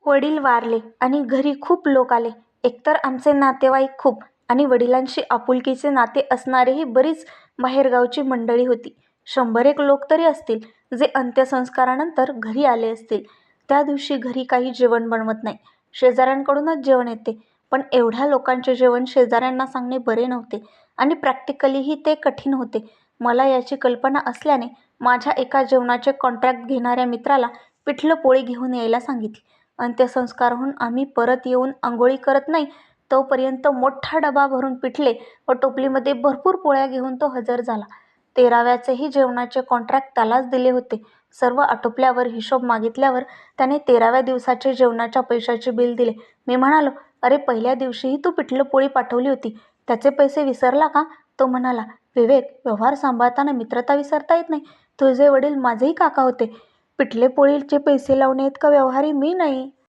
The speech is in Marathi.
वडील वारले आणि घरी खूप लोक आले. एकतर आमचे नातेवाईक खूप आणि वडिलांशी आपुलकीचे नाते असणारीही बरीच बाहेरगावची मंडळी होती. 100 एक लोक तरी असतील, जे अंत्यसंस्कारानंतर घरी आले असतील. त्या दिवशी घरी काही जेवण बनवत नाही, शेजाऱ्यांकडूनच जेवण येते. पण एवढ्या लोकांचे जेवण शेजाऱ्यांना सांगणे बरे नव्हते आणि प्रॅक्टिकलीही ते कठीण होते. मला याची कल्पना असल्याने माझ्या एका जेवणाचे कॉन्ट्रॅक्ट घेणाऱ्या मित्राला पिठलं पोळी घेऊन यायला सांगितले. अंत्यसंस्काराहून आम्ही परत येऊन आंघोळी करत नाही तोपर्यंत मोठा डबा भरून पिठले व टोपलीमध्ये भरपूर पोळ्या घेऊन तो हजर झाला. 13व्याचेही जेवणाचे कॉन्ट्रॅक्ट त्यालाच दिले होते. सर्व आटोपल्यावर हिशोब मागितल्यावर त्याने 13व्या दिवसाचे जेवणाच्या पैशाचे बिल दिले. मी म्हणालो, "अरे, पहिल्या दिवशीही तू पिठलं पोळी पाठवली होती, त्याचे पैसे विसरला का?" तो म्हणाला, "विवेक, व्यवहार सांभाळताना मित्रता विसरता येत नाही. तुझे वडील माझेही काका होते. पिठले पोळीचे पैसे लावण्याइतका व्यवहारी मी नाही."